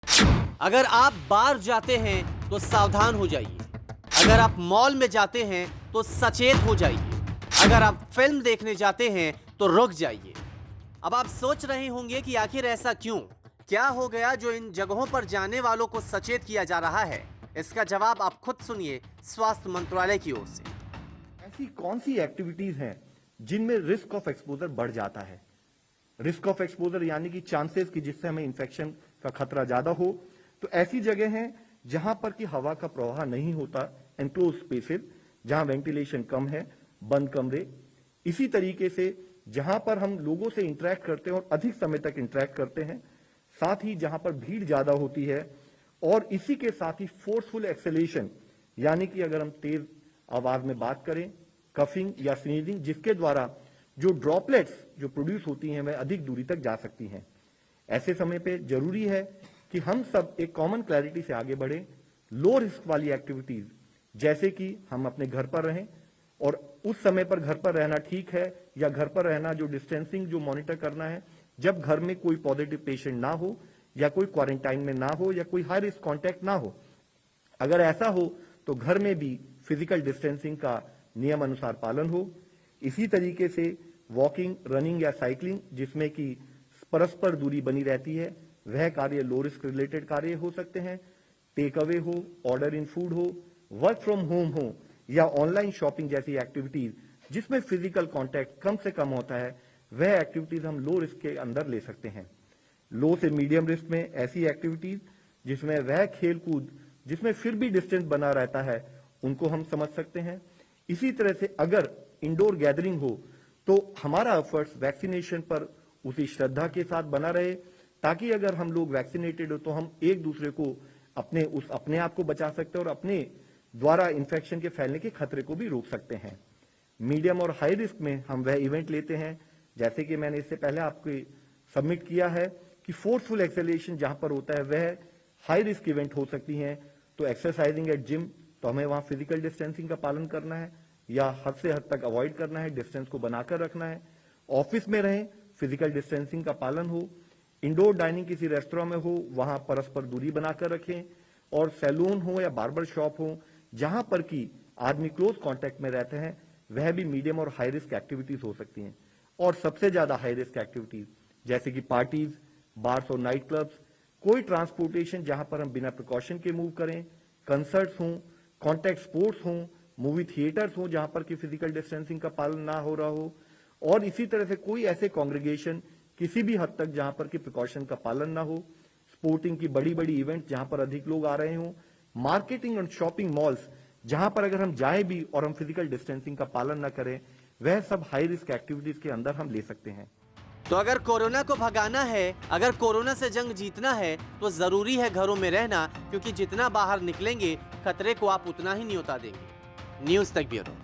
अगर आप बार जाते हैं तो सावधान हो जाइए। अगर आप मॉल में जाते हैं तो सचेत हो जाइए। अगर आप फिल्म देखने जाते हैं तो रुक जाइए। अब आप सोच रहे होंगे कि आखिर ऐसा क्यों? क्या हो गया जो इन जगहों पर जाने वालों को सचेत किया जा रहा है? इसका जवाब आप खुद सुनिए स्वास्थ्य मंत्रालय की ओर से। ऐसी कौन सी एक्टिविटीज हैं जिनमें रिस्क ऑफ एक्सपोजर बढ़ जाता है? रिस्क ऑफ एक्सपोजर यानी कि चांसेस कि जिससे हमें इंफेक्शन का खतरा ज्यादा हो। तो ऐसी जगह हैं जहां पर कि हवा का प्रवाह नहीं होता, एनक्लोज स्पेसेस, जहां वेंटिलेशन कम है, बंद कमरे। इसी तरीके से जहां पर हम लोगों से इंटरेक्ट करते हैं और अधिक समय तक इंटरेक्ट करते हैं, साथ ही जहां पर भीड़ ज्यादा होती है, और इसी के साथ ही फोर्सफुल एक्सेलेशन यानी कि अगर हम तेज आवाज में बात करें, कफिंग या स्नीजिंग, जिसके द्वारा जो ड्रॉपलेट्स जो प्रोड्यूस होती हैं वह अधिक दूरी तक जा सकती हैं। ऐसे समय पे जरूरी है कि हम सब एक कॉमन क्लैरिटी से आगे बढ़े। लो रिस्क वाली एक्टिविटीज जैसे कि हम अपने घर पर रहें, और उस समय पर घर पर रहना ठीक है, या घर पर रहना जो डिस्टेंसिंग जो मॉनिटर करना है जब घर में कोई पॉजिटिव पेशेंट ना हो, या कोई क्वारंटाइन में ना हो, या कोई हाई रिस्क कॉन्टैक्ट ना हो। अगर ऐसा हो तो घर में भी फिजिकल डिस्टेंसिंग का नियम अनुसार पालन हो। इसी तरीके से वॉकिंग, रनिंग या साइकिलिंग जिसमें कि परस्पर दूरी बनी रहती है, वह कार्य लो रिस्क रिलेटेड कार्य हो सकते हैं। टेक अवे हो, ऑर्डर इन फूड हो, वर्क फ्रॉम होम हो, या ऑनलाइन शॉपिंग जैसी एक्टिविटीज जिसमें फिजिकल कांटेक्ट कम से कम होता है, वह एक्टिविटीज हम लो रिस्क के अंदर ले सकते हैं। लो से मीडियम रिस्क में ऐसी एक्टिविटीज जिसमें वह खेल कूद जिसमें फिर भी डिस्टेंस बना रहता है, उनको हम समझ सकते हैं। इसी तरह से अगर इंडोर गैदरिंग हो तो हमारा एफर्ट्स वैक्सीनेशन पर उसी श्रद्धा के साथ बना रहे, ताकि अगर हम लोग वैक्सीनेटेड हो तो हम एक दूसरे को अपने आप को बचा सकते हैं और अपने द्वारा इंफेक्शन के फैलने के खतरे को भी रोक सकते हैं। मीडियम और हाई रिस्क में हम वह इवेंट लेते हैं जैसे कि मैंने इससे पहले आपको सबमिट किया है कि फोर्सफुल एक्सेलेशन जहां पर होता है वह हाई रिस्क इवेंट हो सकती हैं। तो एक्सरसाइजिंग एट जिम, तो हमें वहां फिजिकल डिस्टेंसिंग का पालन करना है या हद से हद तक अवॉइड करना है, डिस्टेंस को बनाकर रखना है। ऑफिस में रहें, फिजिकल डिस्टेंसिंग का पालन हो। इंडोर डाइनिंग किसी रेस्टोरेंट में हो, वहां परस्पर दूरी बनाकर रखें। और सैलून हो या बार्बर शॉप हो जहां पर कि आदमी क्लोज कांटेक्ट में रहते हैं, वह भी मीडियम और हाई रिस्क एक्टिविटीज हो सकती हैं। और सबसे ज्यादा हाई रिस्क एक्टिविटीज जैसे कि पार्टीज, बार्स और नाइट क्लब्स, कोई ट्रांसपोर्टेशन जहां पर हम बिना प्रिकॉशन के मूव करें, कंसर्ट्स हों, कॉन्टैक्ट स्पोर्ट्स हों, मूवी थिएटर्स हों जहां पर कि फिजिकल डिस्टेंसिंग का पालन ना हो रहा हो, और इसी तरह से कोई ऐसे कांग्रेगेशन किसी भी हद तक जहां पर कि प्रिकॉशन का पालन ना हो, स्पोर्टिंग की बड़ी बड़ी इवेंट जहां पर अधिक लोग आ रहे हों, मार्केटिंग और शॉपिंग मॉल्स जहां पर अगर हम जाएं भी और हम फिजिकल डिस्टेंसिंग का पालन ना करें, वह सब हाई रिस्क एक्टिविटीज के अंदर हम ले सकते हैं। तो अगर कोरोना को भगाना है, अगर कोरोना से जंग जीतना है, तो जरूरी है घरों में रहना, क्योंकि जितना बाहर निकलेंगे खतरे को आप उतना ही न्योता देंगे। न्यूज़ तक ब्यूरो।